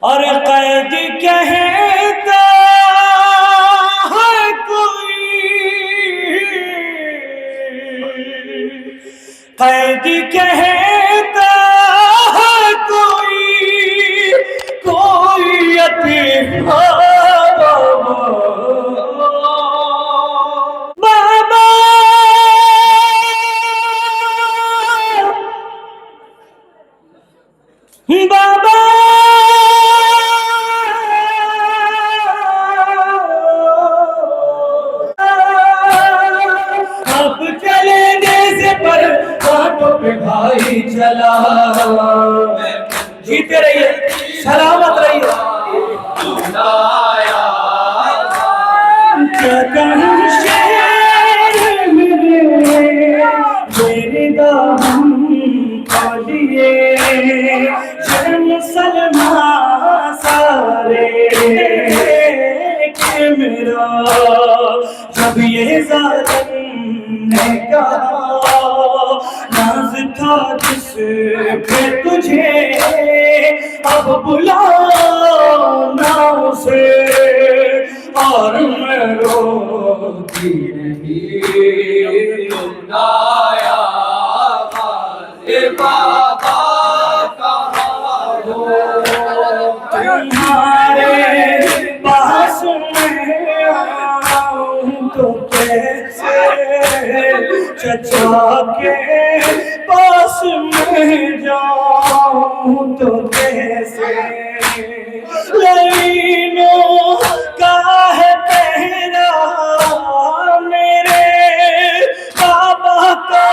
और कैद कहता है कोई, कैद कहता है कोई, कोई यतीम बाबा, बाबा अब चलेंगे से पर कांटों पे भाई चला। जीते रहिए, सलामत रहिए। शहर मेरे दाम पड़िए मुसलमान सारे के मेरा जब ये जालिम ने कहा नाज था जिस पे तुझे अब बुलाना उसे, और मैं रोती रही आया बाबा तुम्हारे पास में आऊं तो कैसे, चचा के पास में जाऊं तो कैसे, लाइनों का है पहरा मेरे बाबा का।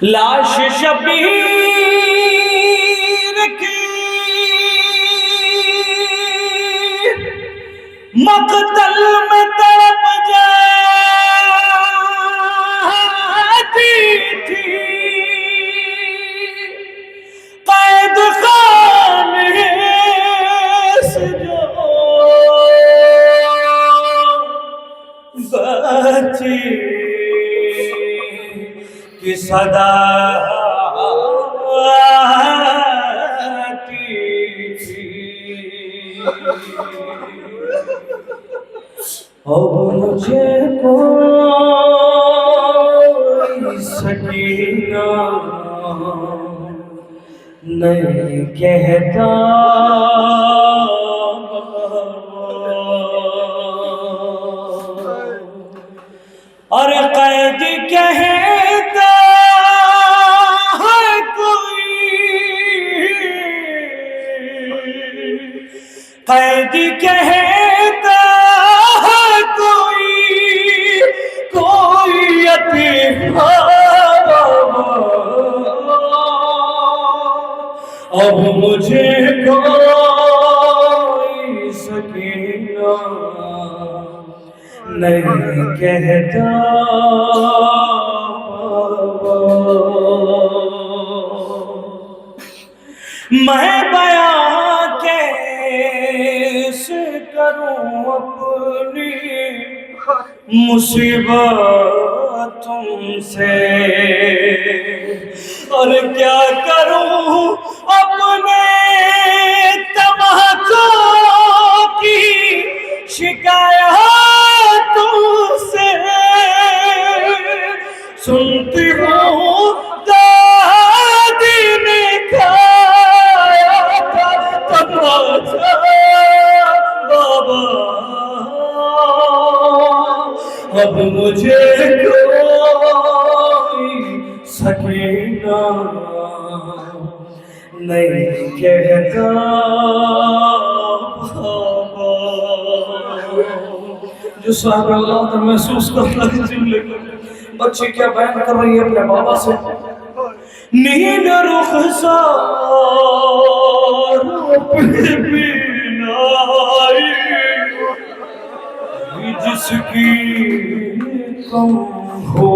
लाश शबीर की मक़तल में तड़प जाती थी, कैद खाने से जो बची की सदा आती थी। अब मुझे कोई सकीना नहीं कहता, और कैद कहता है कोई, कैद कहता है कोई, कोई यतीम अब मुझे कोई सकीना नहीं कहता। मैं बयां कैसे करूं अपनी मुसीबत तुमसे, और क्या करूं अपने तबाकों की शिकायत तुमसे, सुनती हूँ दादी ने खाया था तमाचा बाबा, अब मुझे कोई सकीना नहीं कहता बाबा। जो साहब अल्लाह तो महसूस करता है जुमले को। बच्ची क्या बयान कर रही है अपने बाबा से, नींद रुखसारों पे भी ना आई जिसकी कम हो,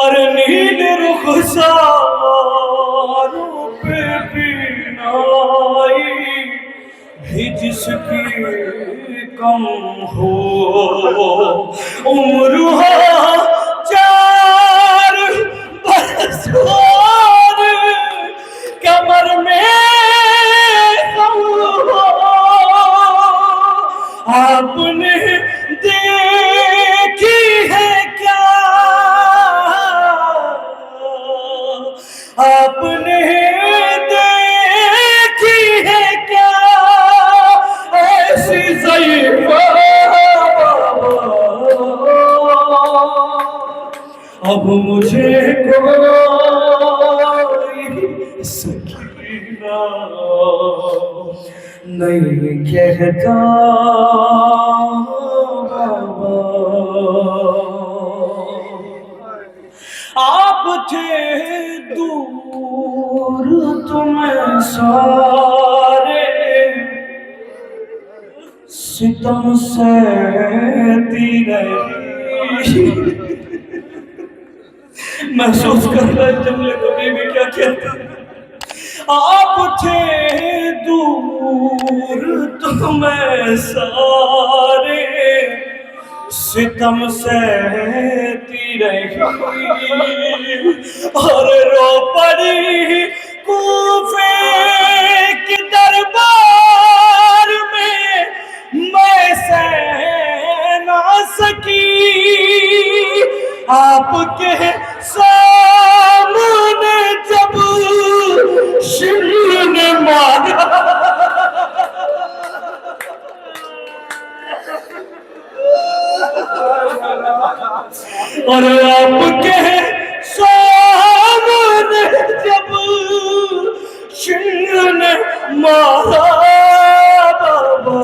अरे नींद रुखसारों पे भी ना कि जिसकी कम हो उम्र हो 4 बरस और कमर में गम हो। आपने देखी है क्या, आपने देखी है क्या ऐसी ज़ईफ़ा। अब मुझे कोई सकीना नहीं कहता बाबा। आप थे दूर तुम्हें सारे सितम सहती रही। महसूस कर रहे जुमले को बीवी क्या कहता। आप थे दूर तुम्हें सारे सितम सहती रही और रो पड़ी कूफे के दरबार में मैं सह ना सकी। आपके सामने जब शिमले ने मारा और आपके सामने जब शिमले ने मारा बाबा।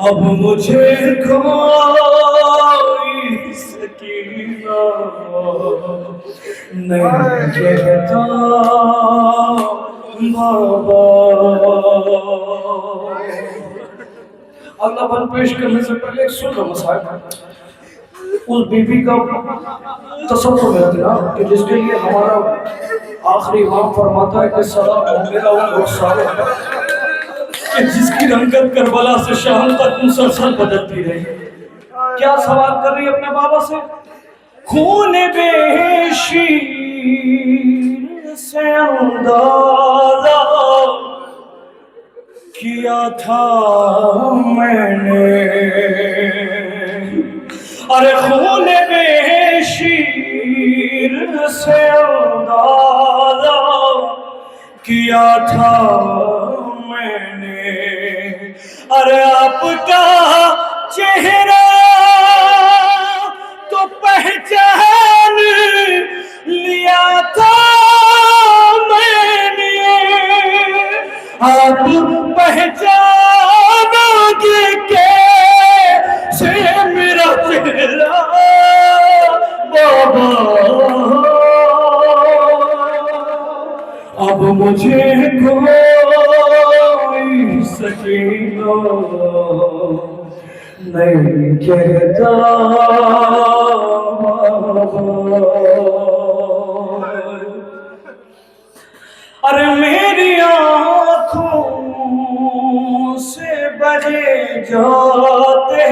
अब मुझे कोई सकीना नहीं कहता बाबा। अगला बन पेश करने से पहले एक सुन लो मसाइल। उस बीबी का तसव्वुर है ना कि जिसके लिए हमारा आखिरी इमाम फरमाता है कि सदा मेरा वो साले कि जिसकी रंगत करबला से शाम तक मुसलसल बदलती रही। क्या सवाल कर रही है अपने बाबा से। खून बेशीर से अंदाजा किया था मैंने। अरे खून बेशीर से अंदाजा किया था मैंने। अरे आपका चेहरा तो पहचान लिया था मैंने। आप पहचानोगे कैसे मेरा चेहरा बाबा। अब मुझे कोई सकीना नहीं कहता अरे मेरी आँखों से बहे जाते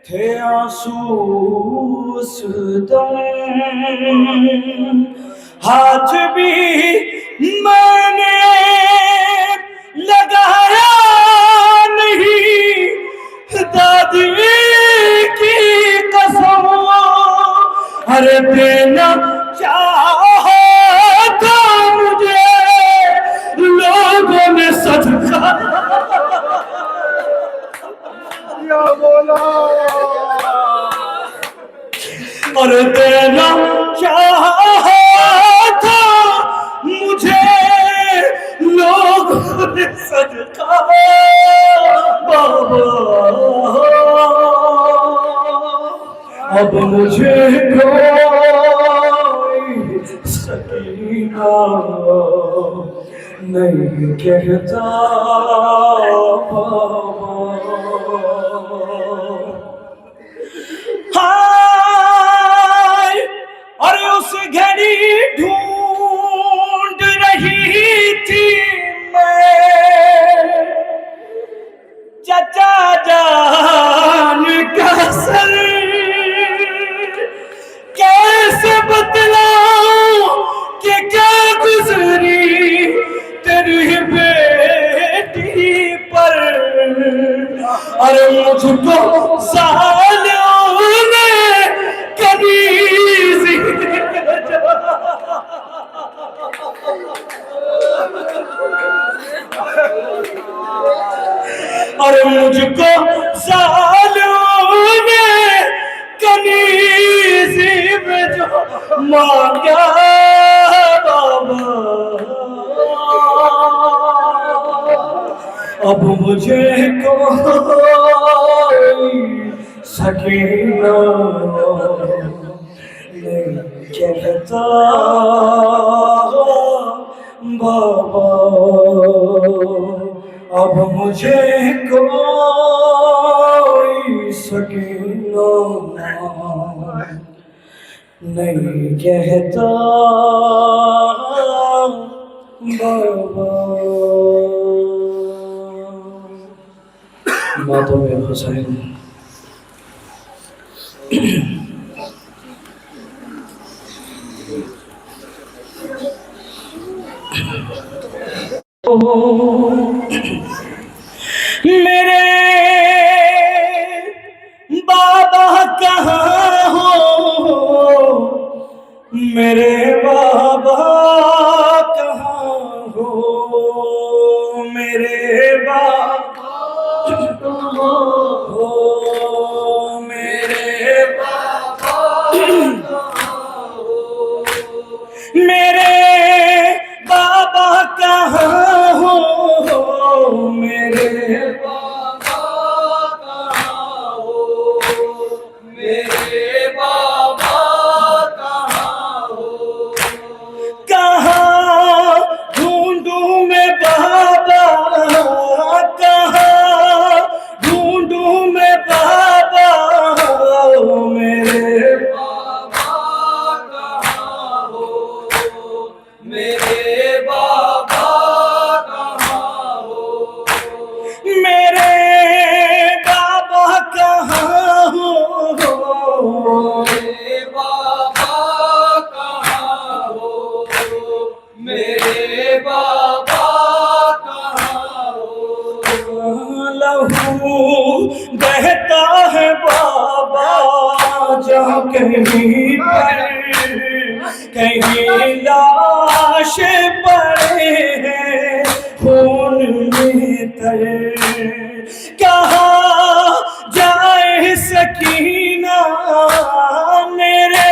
थे आंसू उस दम। हाथ भी मैंने लगाया नहीं दादी की कसम। अरे देना चाहा था मुझे लोगों ने सदका। या बोला और देना चाहा था मुझे लोगों ने सदका बाबा। अब मुझे कोई सकीना नहीं कहता बाबा। हाय और उस घड़ी ढूंढ रही थी मुझको सालों ने कनीज़ी में जो मांगा बाबा, अब मुझे कोई सकीना नहीं कहता बाबा, अब मुझे कोई सकीना नहीं कहता बाबा। बातों में हुसैन मेरे बाबा कहाँ हो, मेरे बाबा कहाँ हो, मेरे बाबा कहाँ हो, मेरे बाबा कहाँ हो, मेरे बाबा कहाँ हो, मेरे बाबा कहाँ हो, मेरे बाबा कहाँ हो, कहाँ ढूंढूं मैं बाबा, कहाँ ढूंढूं मैं बाबा, मेरे बाबा कहाँ हो, मेरे बाबा कहाँ हो, मेरे बाबा कहाँ हो, मेरे बाबा कहाँ हो, मेरे बाबा कहाँ हो, लहू बहता है बाबा जहाँ कहीं पर, कहीं लाश पड़े हैं खून में तरे, कहाँ जाए सकीना, मेरे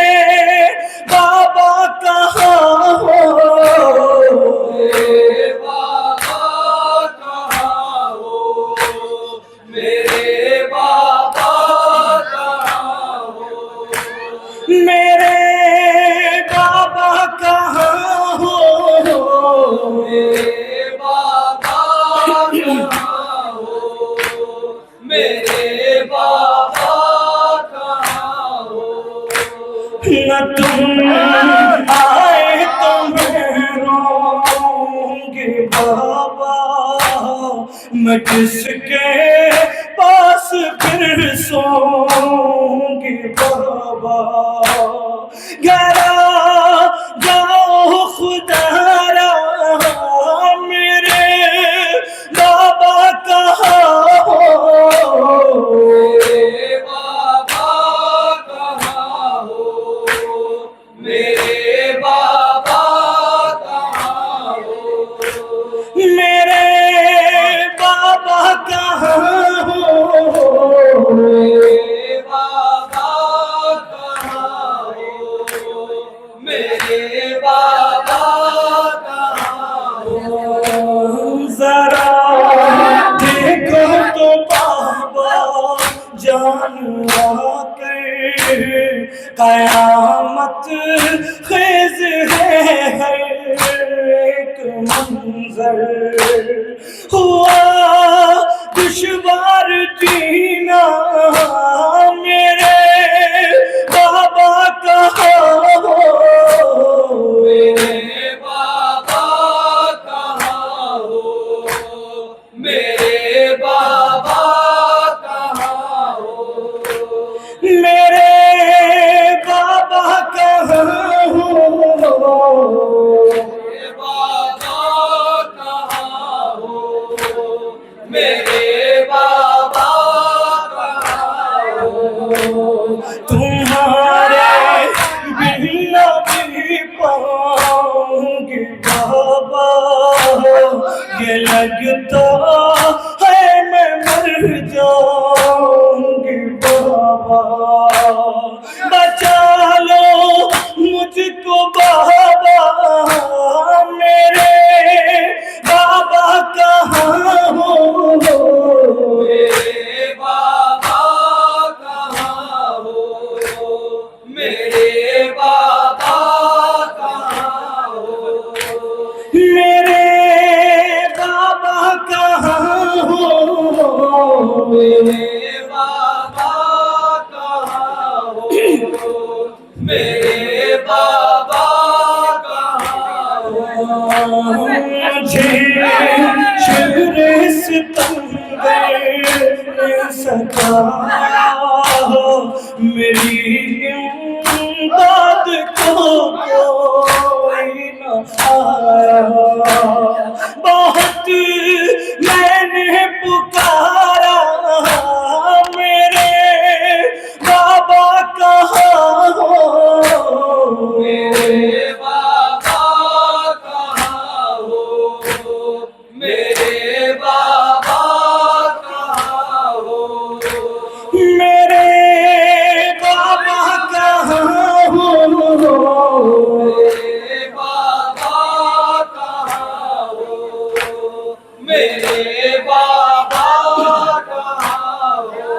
बाबा कहाँ हो, मेरे बाबा कहाँ हो, मेरे बाबा कहाँ हो, मेरे बाबा कहाँ हो, मेरे बाबा कहाँ हो, मेरे बाबा कहाँ हो, न तुम आए तो मैं रोऊंगी बाबा, मैं किसके पास फिर सोऊंगी बाबा, गरा जाओ खुदारा, मेरे बाबा कहाँ हो, मेरे बाबा कहाँ हो, मेरे बाबा कहाँ हो, मेरे बाबा कहाँ हो, मेरे बाबा कहाँ हो, मेरे बाबा कहाँ हो, जरा देखो तो बाबा जान आकर, कयामत खेज है एक मंजर, हुआ दुश्वार जीना, मेरे बाबा कहाँ हो, मेरे बाबा कहाँ हो, मेरे बाबा कहाँ हो, मेरे बाबा कहाँ हो, मेरे बाबा कहाँ हो, मेरे बाबा कहाँ हो, तुम्हारे बिना भी पाऊंगी बाबा, ये लगता है मैं मर मेरे बाबा कहाँ हो, मेरे बाबा कहाँ हो, मेरे बाबा कहाँ हो। मुझे शिवरे सितंबर सताया, मेरी इमदाद को कोई न आया। बहुत मैंने पुकारा, मेरे बाबा कहाँ हो, मेरे बाबा कहाँ हो, मेरे बाबा कहाँ हो, मेरे बाबा कहाँ हो, मेरे बाबा कहाँ हो, मेरे बाबा कहाँ हो।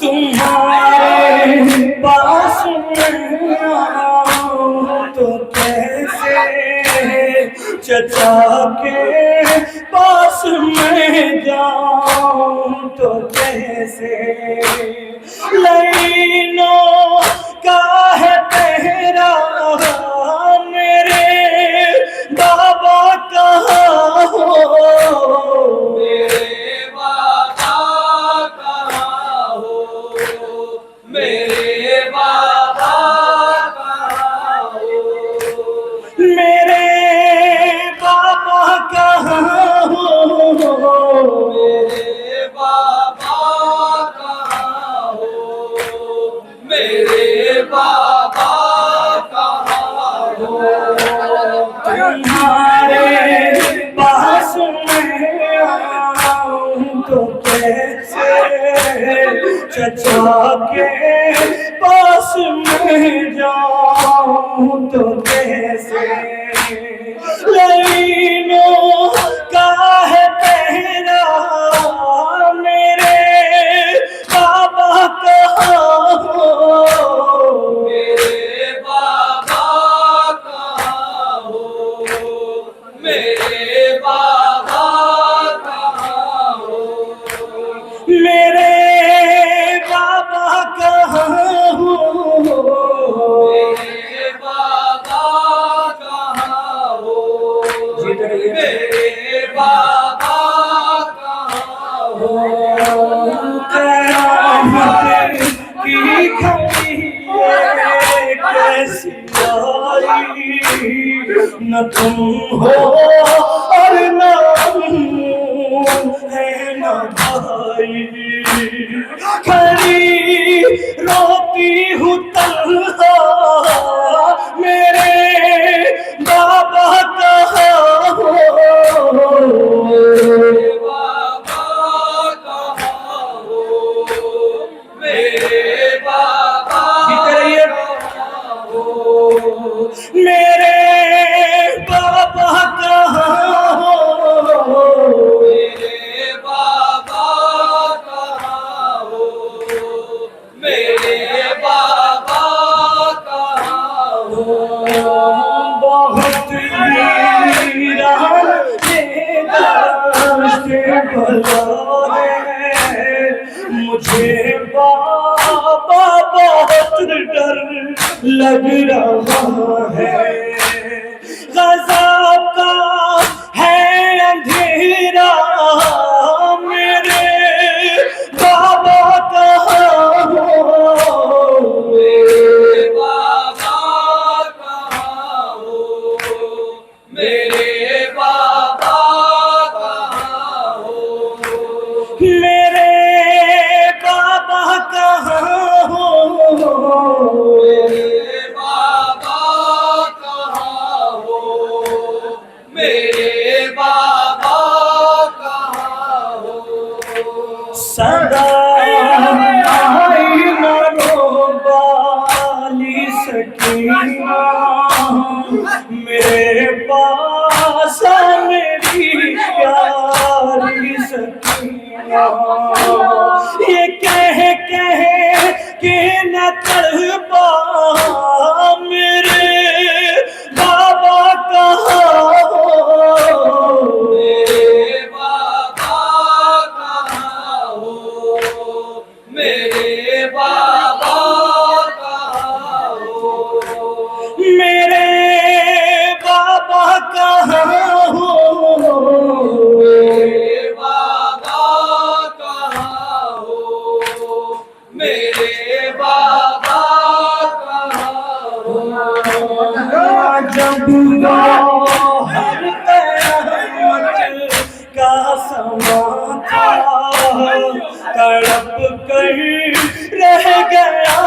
तुम्हारे पास में आऊं तो कैसे, चचा के पास में जाऊं तो कैसे, लाइनों का है पहरा, मेरे बाबा कहाँ हो, मेरे बाबा कहाँ हो, मेरे बाबा कहाँ हो, मेरे बाबा कहाँ हो, मेरे बाबा कहाँ हो, मेरे बाबा कहाँ हो। तुम्हारे पास में आऊं तो कैसे, चचा के पास में जाऊं तो कैसे, लाइनों का है पहरा, मेरे बाबा कहाँ हो, मेरे बाबा कहाँ हो, मेरे बाबा कहाँ हो, मेरे बाबा कहाँ हो, मेरे बाबा कहाँ हो, मेरे बाबा कहाँ हो। कयामत की घड़ी कैसी आई, न तुम हो और न है न भाई, खड़ी रोती हूँ तन्हा, मेरे बाबा कहाँ हो, मेरे बाबा कहाँ हो, मेरे बाबा कहाँ हो, मेरे बाबा कहाँ हो, मेरे बाबा कहाँ हो, मेरे बाबा कहाँ हो। बहुत वीरान से भला है, मुझे बाबा बहुत डर लग रहा है। गज़ब का है अंधेरा, मेरे बाबा कहाँ हो, मेरे बाबा कहाँ हो, मेरे बाबा कहाँ हो, मेरे बाबा कहाँ हो, मेरे बाबा कहाँ हो, मेरे बाबा कहाँ हो। सदा आई मनो बाली सकीना, मेरे पास मेरी प्यारी सकीना, ये कह के न तड़पा, मेरे बाबा कहाँ कहाँ हो, मेरे बाबा कहाँ हो, मेरे बाबा कहाँ हो। जब हर कयामत का समा था, तड़प कर रह गया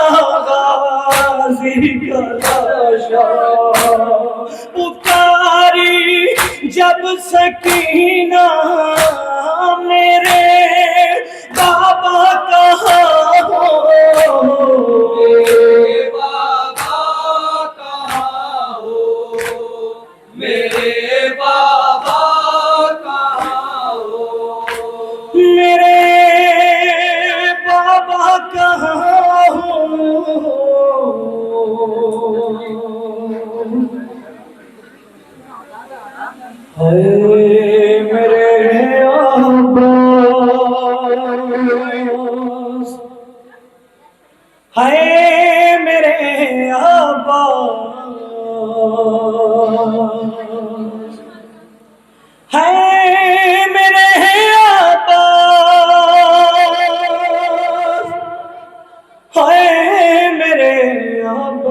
गाज़ी का लाशा। पुकारी जब सकीना मेरे बाबा कहाँ हो, मेरे बाबा कहाँ हो, मेरे बाबा कहाँ हो। मेरे बाबा कहाँ हो, हाय मेरे अब्बास, हाय मेरे अब्बास, हाय मेरे अब्बास, हाय मेरे अब्बास।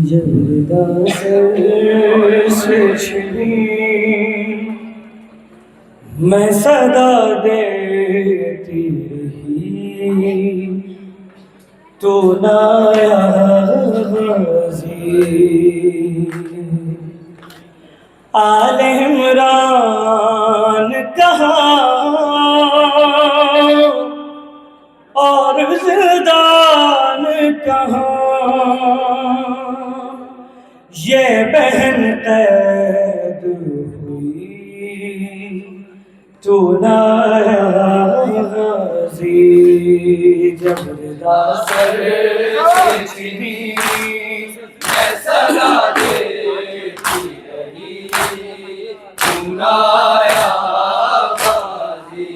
जब दासर से छिनी मैं सदा देती रही, तो नाया गाज़ी। आले इमरान कहाँ और ज़िंदान कहाँ, ये बहन कैद हुई, तू नाया गाज़ी। जब दासर से छिनी मैं सदा देती रही, तू नाया गाज़ी।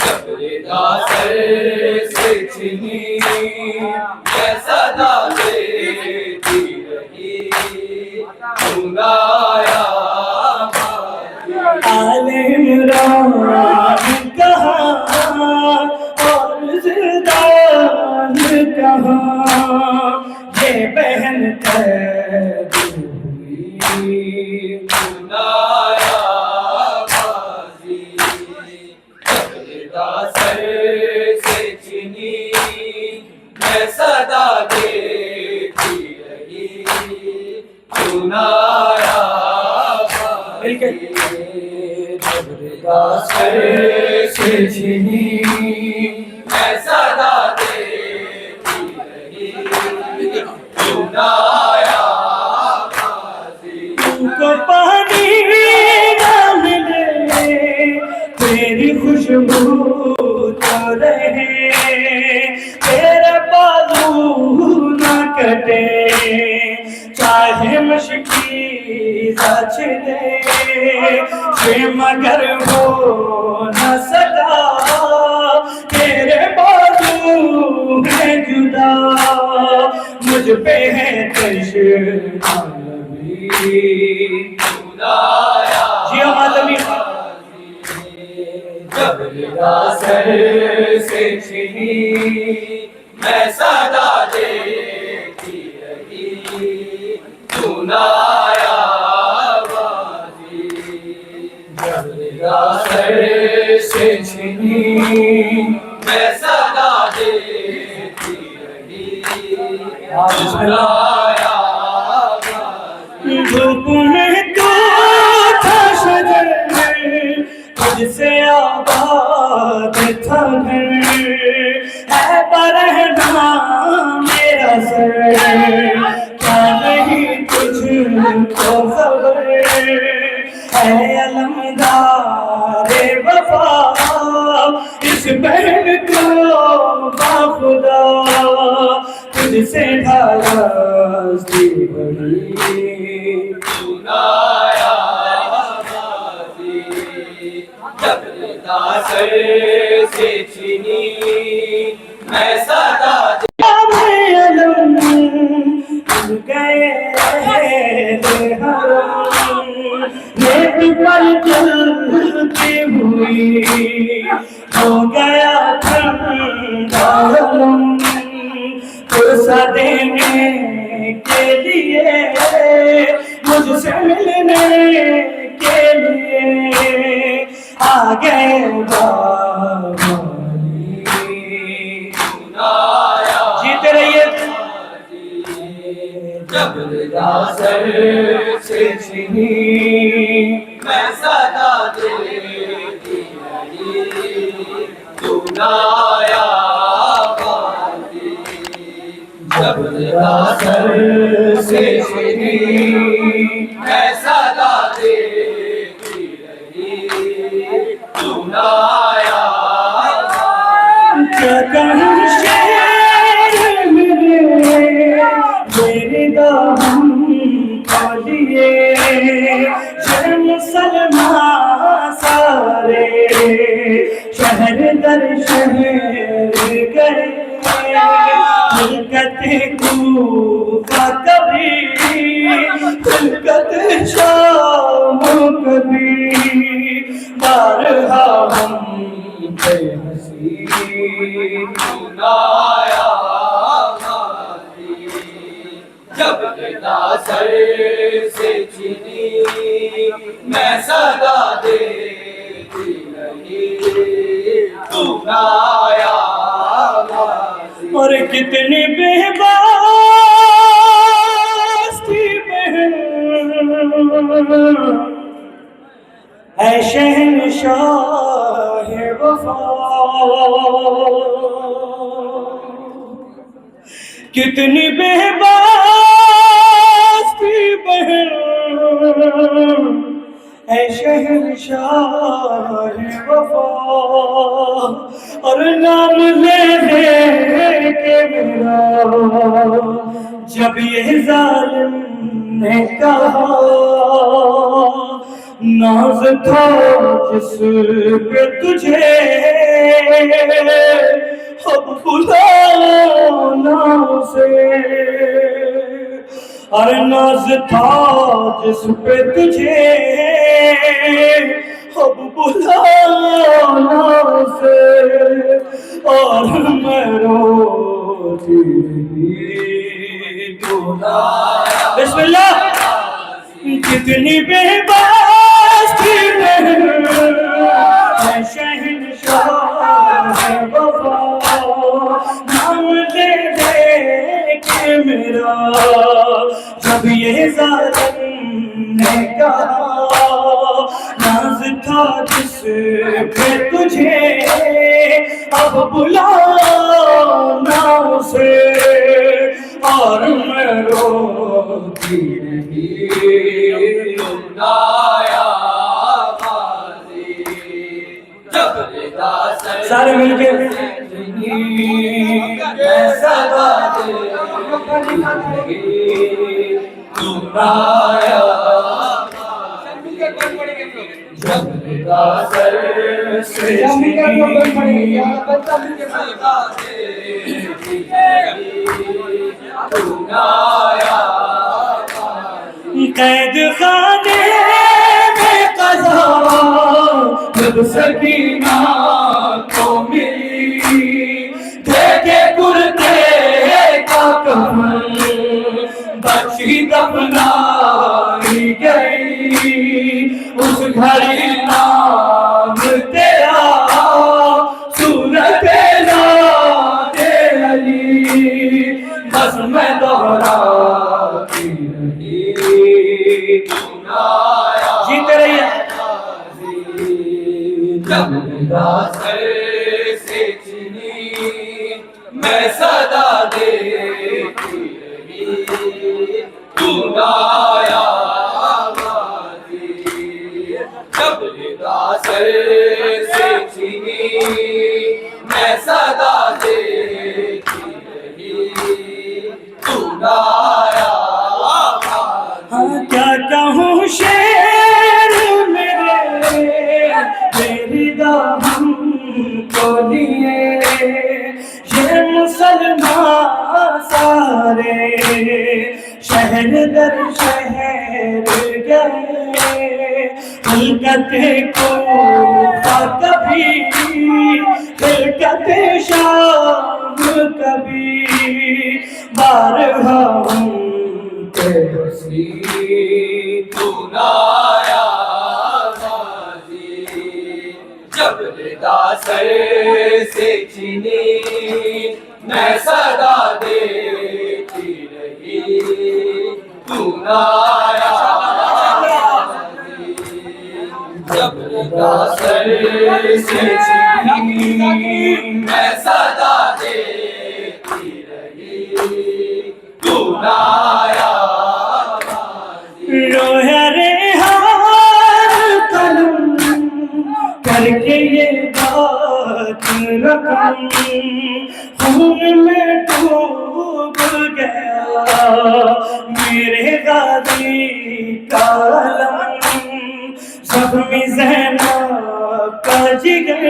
जब दासर से छिनी मैं सदा देती रही, तू नाया गाज़ी। आले इमरान कहाँ और ज़िंदान कहाँ, ये बहन कैद हुई, तू नाया गाज़ी। जब दासर से छिनी मैं सदा देती रही, तू नाया गाज़ी। जब दासर से छिनी मैं सदा देती रही, तू नाया गाज़ी। तुमको पानी न मिले तेरी खुशबू तो रहे, तेरे बाजू न कटे चाहे मुश्किल छिले, ये मगर हो न सका तेरे बाजू है जुदा, मुझ पे है तशना नबी। तू नाया जियो मातमी जब दासर से छिनी मैं सदा देती रही, तू नाया गाज़ी। जब दासर से छिनी मैं सदा देती रही, तू नाया गाज़ी। धूप में तू था शजर में, तुझसे आबाद था घर, है बरहना मेरा सर, क्या नहीं तुझको खबर, है अलमदारे वफा इस बहन को बाखुदा, तुझसे ढालती बड़ी। तू नाया गाज़ी। जब दासर से छिनी मैं सदा हो गया ठंडा पुरसा देने के लिए, मुझसे मिलने के लिए आ गए बाबाली। जीते रहिए। जब रिदा सर से छिनी मैं सदा देती रही, तू ना आया बाजी। जब रिदा सर से छिनी मैं सदा देती रही, तू ना आया बाजी। क्या कहूँ शेर मेरे दाम खोलिए, ये मुसलमान सारे शहर दर शहर गए, खिलकत कूफा कभी, खिलकत शाम कभी, बारहा हम पे हंसी तू ना आया बाजी। जब रिदा सर से छिनी मैं सदा देती रही, तू ना आया बाजी। और कितनी बेबस थी बहन है शहंशाह वफा, कितनी बेबस थी बहन है शहंशाह वफा, और नाम ले के मेरा जब ये जालिम ने कहा, नाज था जिस पे तुझे अब बुलाना उसे, अरे नाज था जिस पे तुझे अब बुलाना उसे, और मैं रोती रही तू ना आया। बिस्मिल्लाह। कितनी बेबस थी मैं शहंशाह वफा, नाम ले के मेरा जब ये जालिम ने कहा, नाज था जिस पे तुझे अब बुलाना उसे, और मैं रोती रही तू ना आया बाजी। जब रिदा सर सारे मिलके मैं सदा देती रही, तू ना आया बाजी। जब रिदा सर से छिनी सदा देती रही, तू ना आया बाजी। कैद खाने में कज़ा जब सकीना को मिली, देखे कुर्ते का कफन बची दफनाई गई, उस घड़ी नाम तेरा सूरत नाते अली, बस मैं दोहराती रही तू ना आया। जीते रहिए। जब रिदा सर से छिनी मैं सदा देती रही, तू ना आया बाजी। जब रिदा सर से छिनी मैं सदा देती रही, तू ना आया बाजी। हाँ क्या कहूँ शेर मेरी दाम को लिए, ये मुसलमान सारे शहर दर शहर गए, कलकत्ते को कभी, कलकत्ते शाम कभी, बारहा उनके हंसी तू ना आया गाजी, जब निदा सर से छीनी मैं सदा देती रही, तू ना आया गाजी, जब निदा सर से छीनी मैं सदा देती रही, तू ना आया रोया रे हार कलम करके ये बात रकम, खून में डूब गया मेरे गाजी का अलम, ज़ख्मी ज़ैनब का जिगर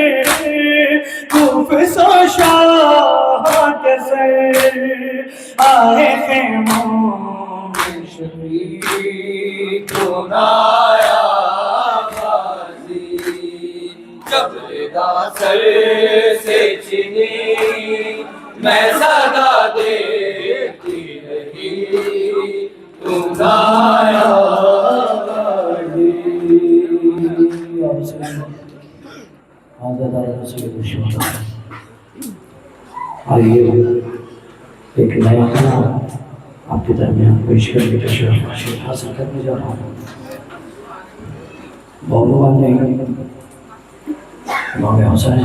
कुफ़्सो शाह के सर आए ख़ैमों तू ना आया गाजी, जब निदा सर से छीनी मैं सदा देती रही, तू ना आया गाजी। आइए एक नया गाना आपके दरमियान पेश करने का शेर हासिल करने जा रहा हूँ। मौलवा ने इमाम हुसैन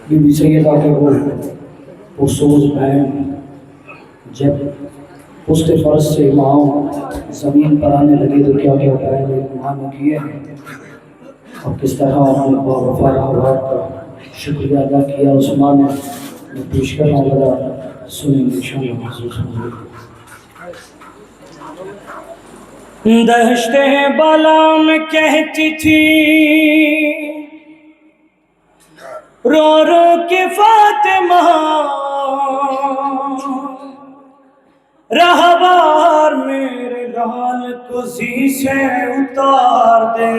बीबी सैयदा के वो पुरसोज बहन जब पुश्ते फर्ज से इमाम ज़मीन पर आने लगे तो क्या क्या पहले इमाम ने किए हैं और किस तरह उन्होंने वफा का शुक्रिया अदा किया उस माँ ने पेश करना लगा। सुनेंगे इंशाअल्लाह महसूस होंगे। दहश्ते बाला में कहती थी रो रो के फातिमा, रहबार मेरे लाल को ज़ी से उतार दे।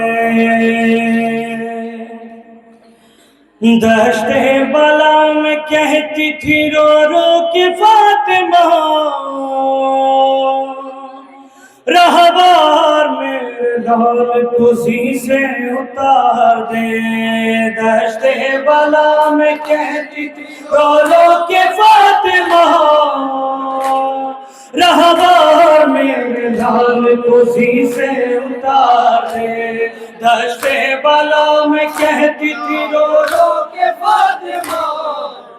दहश्ते बाला में कहती थी रो रो के फातिमा, रहबार मेरे लाल को ज़ी से उतार दे। दहश्ते बाला में कहती थी रो रो के फातिमा, रहबार मेरे लाल को ज़ी से उतार दे। दहश्ते बाला में कहती थी रो रो के फातिमा,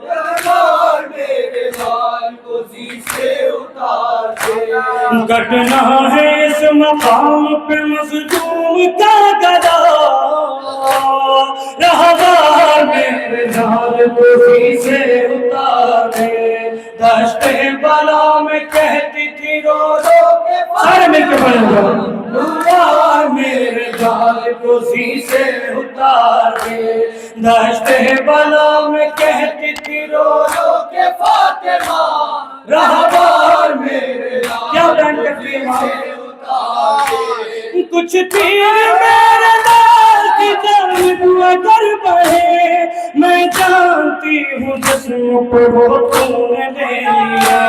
रहबार मेरे लाल को ज़ी से उतार दे। कटना है इस मकाम पे मज़लूम का गदा, रहबार मेरे लाल को ज़ी से उतार दे। दहश्ते बाला में कहती थी रो रो के सारे मिलकर पढ़ेंगे, रहबार मेरे लाल को ज़ी से उतार दे। दहश्ते बाला में कहती थी रो रो के फातिमा, रहबार मेरे लाल क्या बयान करती है कुछ तीर मेरे लाल की जानब अगर बढ़े, मैं जानती हूँ जिस्म पे वो तूने ले लिया।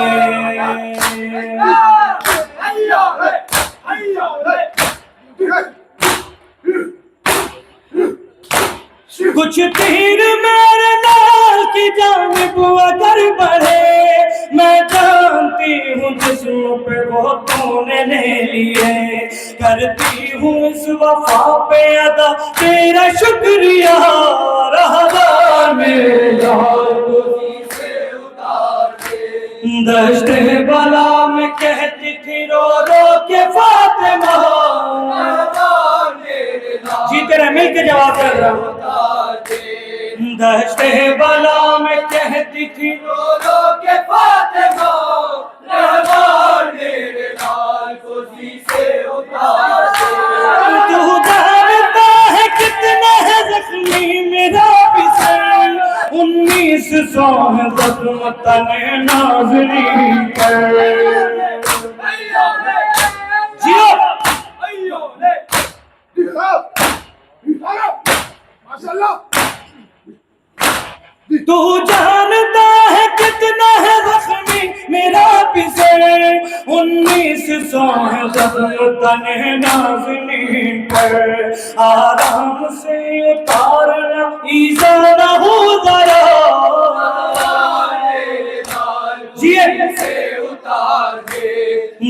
कुछ तीर मेरे लाल की जानब अगर बढ़े, मैं जानती हूँ जिस्म पे वो तूने ले लिए। करती हूँ इस वफा पे अदा तेरा शुक्रिया, रहबार मेरे लाल को ज़ी से उतार दे। दहश्ते बाला में कहती थी रो रो के फातिमा, रहबार मेरे लाल जीते रहे मिल के जवाब कर रहा हूँ। दहश्ते बाला में कहती थी रो रो के फातिमा, रहबार मेरे लाल को ज़ी से उतार दे। तू जानता है कितना है ज़ख्मी मेरा भी सर, 19 सोह जख्म तने नाज़नीन पर। जियो तू जानता है कितना है जख्मी मेरा पिसर, 1900 है जख्म तने नाज़नीन पर। आराम से उतारना ईज़ा न हो जरा, जिए से उतार दे।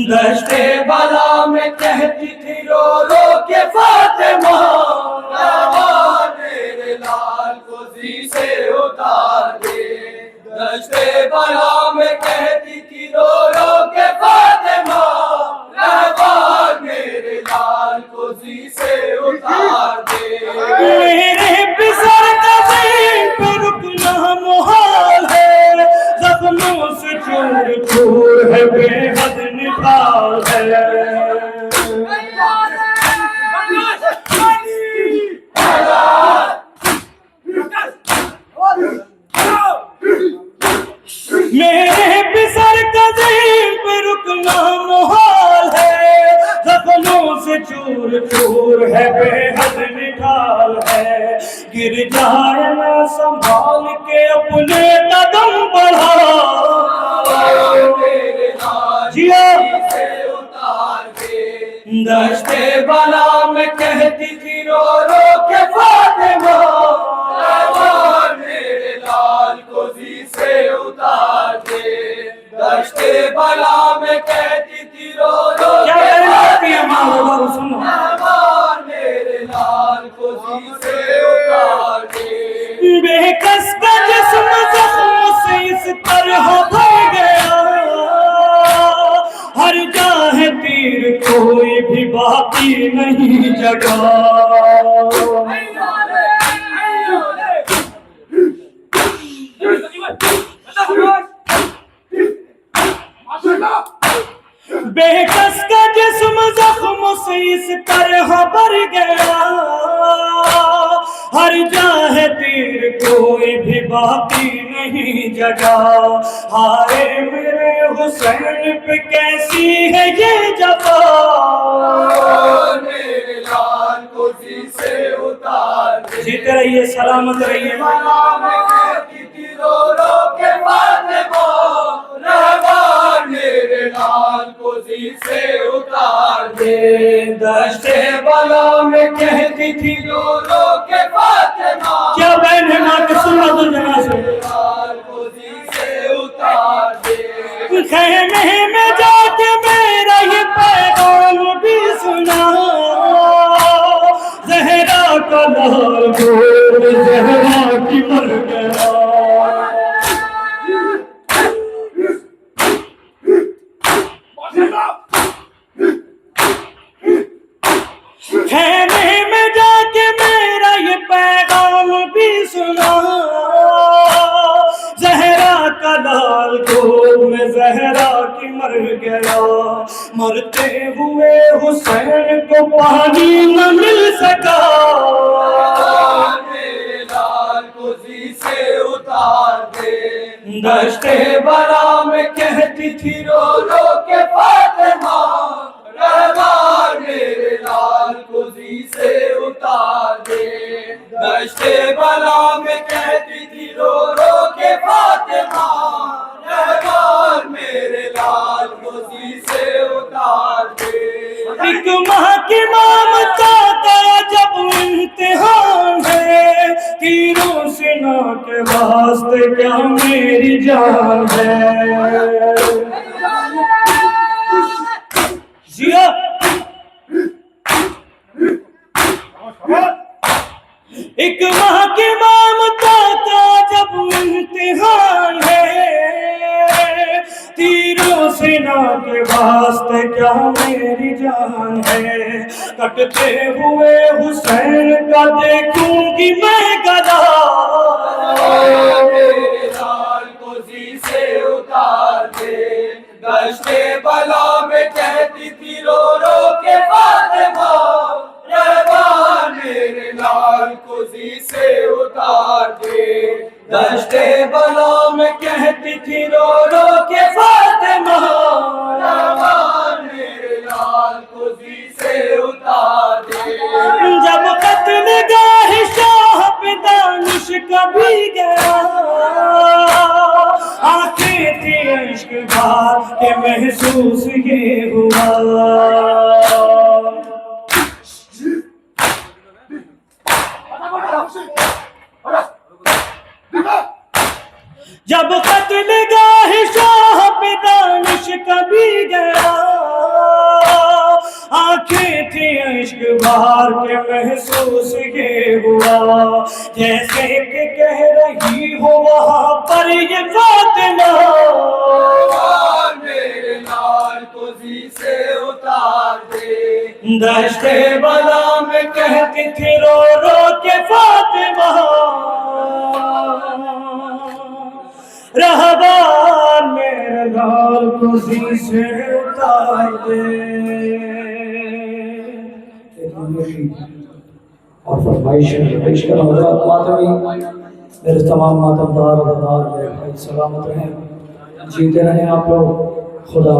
दश्ते बला में कहती थी रो रो के फातिमा, मेरे लाल को जी से उतार दे। दश्ते बला में कहती थी रो रो के फातिमा, मेरे लाल को जी से उतार दे। मेरे पिसर का ज़मीन पे रुकना मुहाल है, जख्मों से चूर चूर है बेहद निकाल है। मेरे पिसर का ज़मीन पे रुकना मुहाल है, जख्मों से चूर चूर है बेहद निकाल है। गिर जाए ना संभाल के अपने कदम बढ़ा, मेरे लाल जिया से उतार दे। दश्ते बला में कहती थी रो रो के फातिमा, मेरे लाल को जी से उतार दे। दश्ते बला में कहती थी रो रो क्या के कहती है माँ, सुनो मेरे लाल को जी से उतार दे। बेकस का जिस्म जख्मों से इस तरह भर गया, हर जाहे तीर कोई भी बाकी नहीं जगा। बेकस का जिस्म जख्मों से इस तरह भर गया, हर जाहे तीर कोई भी बाकी नहीं जगा। हाय मेरे हुसैन पे कैसी है ये जफा, मेरे लाल को जी से उतार दे। जीते रहिए सलामत रहिए। बला में कहती थी रो रो के फातिमा, रहमान मेरे लाल को जी से उतार दे। दश्ते बला में कहती थी रो रो के फातिमा, क्या बहन है माँ के सुन्नत वल जमात से, लाल को जी से उतार दे। खेमे में जाके मेरा ये पैगाम भी सुना, जहरा का लाल गोर जहरा की मर गया। खेमे में जाके मेरा ये पैगाम भी सुना, जहरा का लाल गोद में जहरा की मर गया। मरते हुए हुसैन को पानी न मिल सका, मेरे लाल को जी से उतार दे। दश्ते बला में कहती थी रो रो के फातिमा, रहमान मेरे लाल को जी से उतार दे। दश्ते बला में कहती थी रो रो के फातिमा, रहमान मेरे लाल को जी से उतार दे। एक माँ की ममता का जब इम्तिहान है, तीरों से ना के वास्ते क्या मेरी जान है। जिया एक माँ की ममता का जब इम्तिहान है, तीरों से ना के वास्ते क्या मेरी जान है। कटते हुए हुसैन का देखूंगी मैं गदा, मेरे लाल को जी से उतार दे। दश्ते बला में कहती थी रो रो के फातिमा, रहमान मेरे लाल को जी से उतार दे। दश्ते बला में कहती थी रो रो के फातिमा, रहमान मेरे लाल को जी से उतार दे। जब कत्ल गाह शाह पे दानिश कभी गया, आंखें थी इश्क भार के महसूस ये हुआ। जब कत्ल गाह शाह पे दानिश कभी गया, आंखें थी इश्क बहार के महसूस ये हुआ। जैसे कि कह रही हो वहां पर ये फातिमा, मेरे लाल को जी से उतार दे। दश्ते बला में कहती थी रो रो के फातिमा, रहमान मेरे लाल को जी से उतार दे। और फरमाइश पेश करना होगा मातमी, मेरे तमाम मातमदार वदार मेरे भाई सलामत रहें, जीते रहें आप लोग। खुदा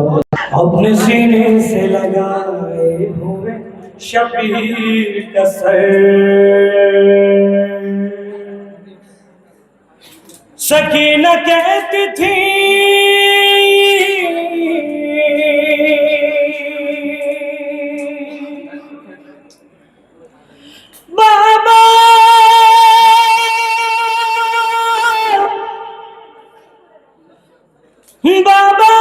अपने सीने से लगाए हुए शबीर का सर, सकीना कहती थी बाबा बाबा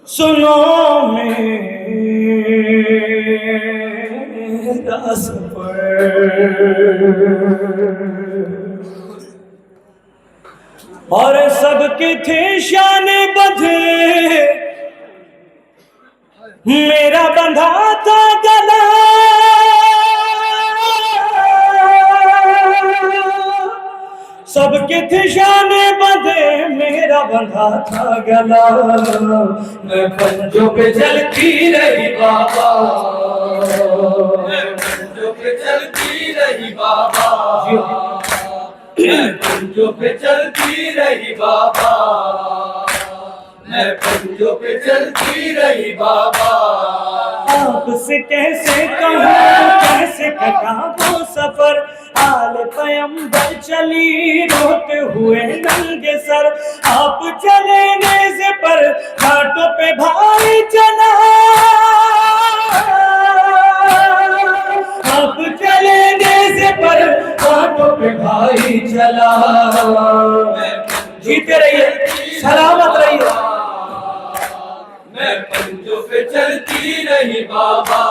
सुनो मेरा सफर, और सबकी थी शान बंधे, मेरा बंधा था गला। सबके थे शान बंधे, मेरा बंधा था गला। मैं पंजों पे चलती रही बाबा, मैं पंजों पे चलती रही बाबा, मैं पंजों पे चलती रही बाबा, मैं पंजों पे चलती रही बाबा। आपसे कैसे कहूँ कैसे कटा वो सफर, आल पैगंबर चली रोते हुए नंगे सर। आप चले नेज़े पर घाटों पे भाई चला, आप चले नेज़े पर घाटों पे भाई चला। जीते रहिए, सलामत रहिए। मैं पंजों पे चलती रही बाबा,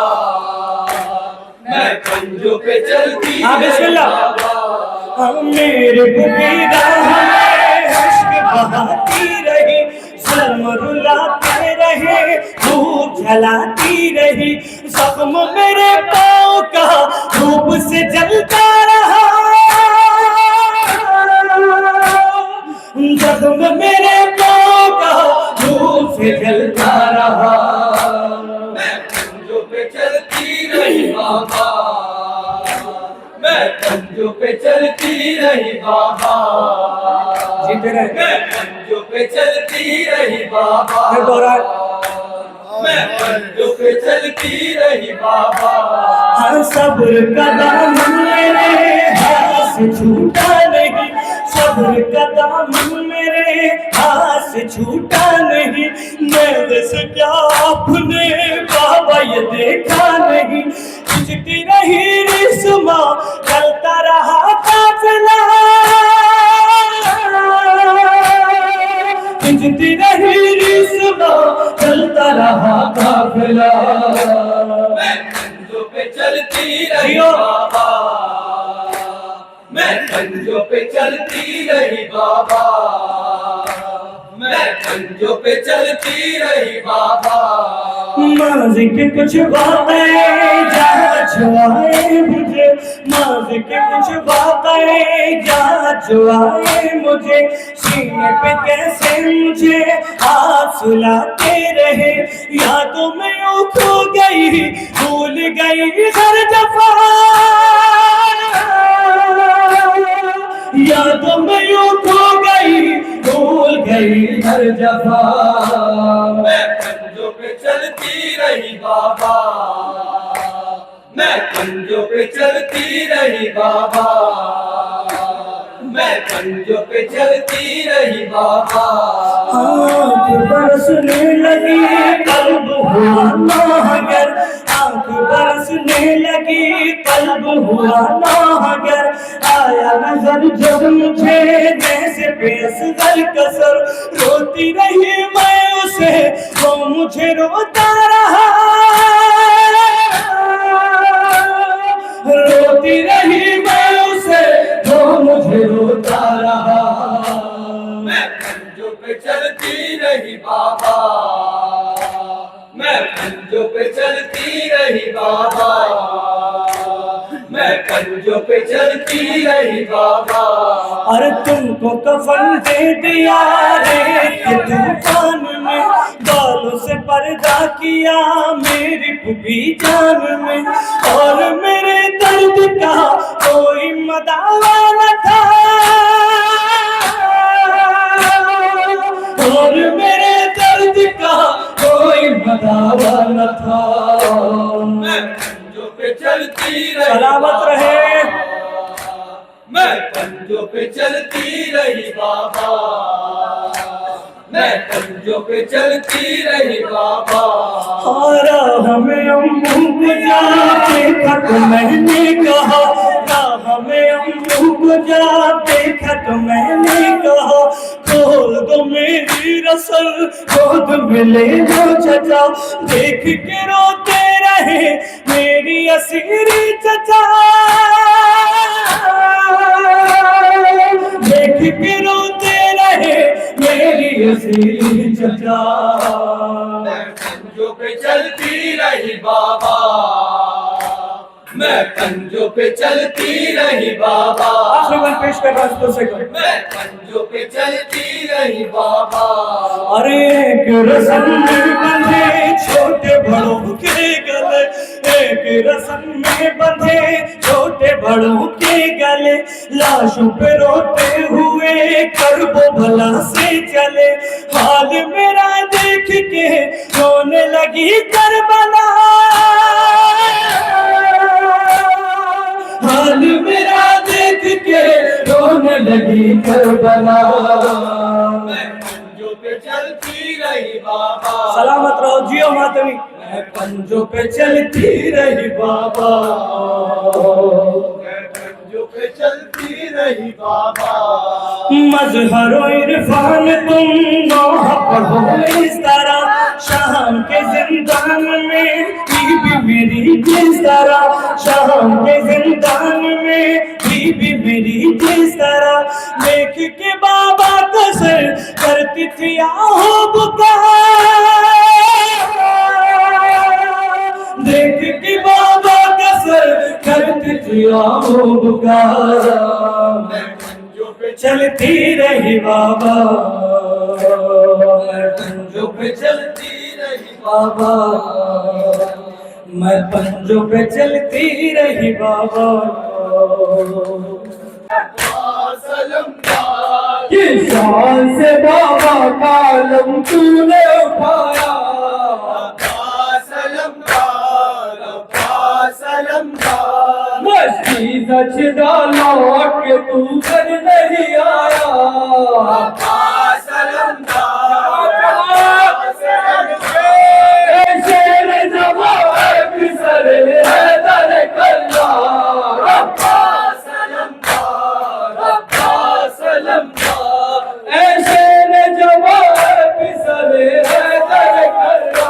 मैं पंजों पे चलती रही बाबा। मेरे बुबीदा हमें इश्क बहाती रही, शर्म रुलाते रहे, धूप जलाती रही। जख्म मेरे पाँव का धूप से जलता रहा, जख्म मेरे पाँव का धूप से जलता रहा। मैं पंजों पे चलती रही बाबा, मैं पंजों पे चलती रही बाबा, जीते रहे। मैं पंजों पे चलती रही बाबा, मैं पंजों पे चलती रही बाबा। हाँ सब्र का दामन मेरे हाथ से छूटा नहीं, सब्र का दामन मेरे हाथ से छूटा नहीं। मेरे से क्या आपने बाबा ये देखा नहीं, खिंचती रही रिस्मा चलता रहा काफिला, खिंचती रही रिस्मा चलता रहा काफिला। मैं पंजों पे चलती रही बाबा, मैं पंजों पे चलती रही बाबा, मैं पंजों पे चलती रही बाबा। माज़ी की कुछ बातें जहाँ छुआए मुझे, माज़ी के कुछ वाक़े याद जो आए मुझे, सीने पे कैसे मुझे हाथ सुलाते रहे। यादों में यूं खो गई, भूल गई हर दफा, यादों में यूं खो गई, भूल गई हर दफा। मैं पंजों पे चलती रही बाबा, मैं पंजों पे चलती रही बाबा, मैं पंजों पे चलती रही बाबा। आँख बरसने लगी कल्ब हुआ नाहगर, आँख बरसने लगी कल्ब हुआ नाहगर। आया नजर जब मुझे जैसे बेअसगर कसर, रोती रही मैं उसे, वो मुझे रोता रहा। रोती रही मैं उसे, वो मुझे रोता रहा। मैं पंजों पे चलती रही बाबा, मैं पंजों पे चलती रही बाबा, मैं पंजों पे चलती रही बाबा। अरे तुमको कफन दे दिया रे कि तूफान में, बालों से पर्दा किया मेरी बुबी जान में, और मेरे दर्द का कोई मदावा न था, और मेरे दर्द का कोई मदावा न था। मैं पंजों पे चलती रही सलामत रहे। मैं पंजों पे चलती रही बाबा, मैं पंजों पे चलती रही बाबा। और हमें अम्मू को जा देखा तो मैंने कहा, ना हमें अम्मू को जा देखा तो मैंने कहा, खोल दो मेरी रसल गोद में ले लो चचा, देख के रोते रहे मेरी असीरी चचा, देख के रोते रहे मेरी असीरी चचा। मैं पंजों पे चलती रही बाबा, मैं पंजों पे चलती रही बाबा। आखिरी बार पेश कर रहा हूं से कर। मैं पंजों पे चलती रही बाबा। अरे एक रस्म में बंधे छोटे बड़ों के गले, एक रस्म में बंधे छोटे बड़ों के गले, लाशों पे रोते हुए करबो भला से चले, हाल मेरा देख के रोने लगी करबला, हाल मेरा देख के रोने लगी करबला। मैं पंजों पे चलती रही बाबा। सलामत रहो जियो मातमी। मैं पंजों पे चलती रही बाबा, मैं पंजों पे चलती रही बाबा। मजहरो इरफान तुम नौहा पढ़ो इस तरह, शाम के जिंदान में बीबी मेरी जिस तरह, शाम के जिंदान में बीबी मेरी जिस तरह, देख के बाबा कसर करती थी आहो बुकार, देख के बाबा कसर करती थी आहो बुकार। मैं पंजों पे चलती रही बाबा, मैं पंजों पे चलती रही बाबा, मैं पंजों पे चलती रही बाबा। सलमदार किस शान से बाबा कालम तूने उठाया, सलमदार सलमदार। मस्ती सचदा लौट के तू घर नहीं आया, सलमदार शेर जवाब सर हैदर कल्ला, शेर जवाब सर हैदर कल्ला।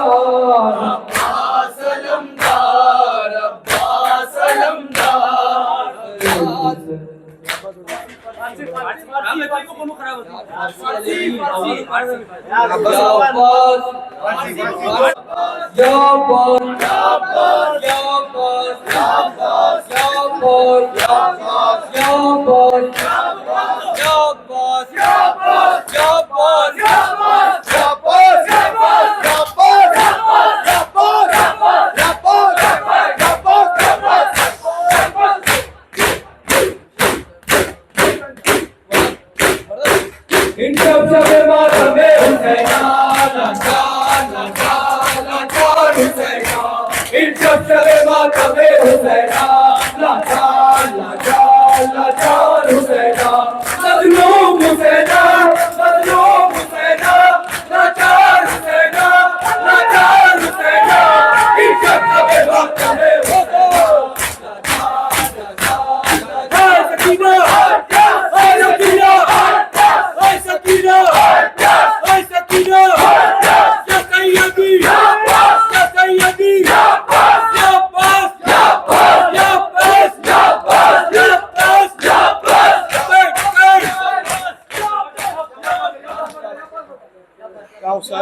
Calça,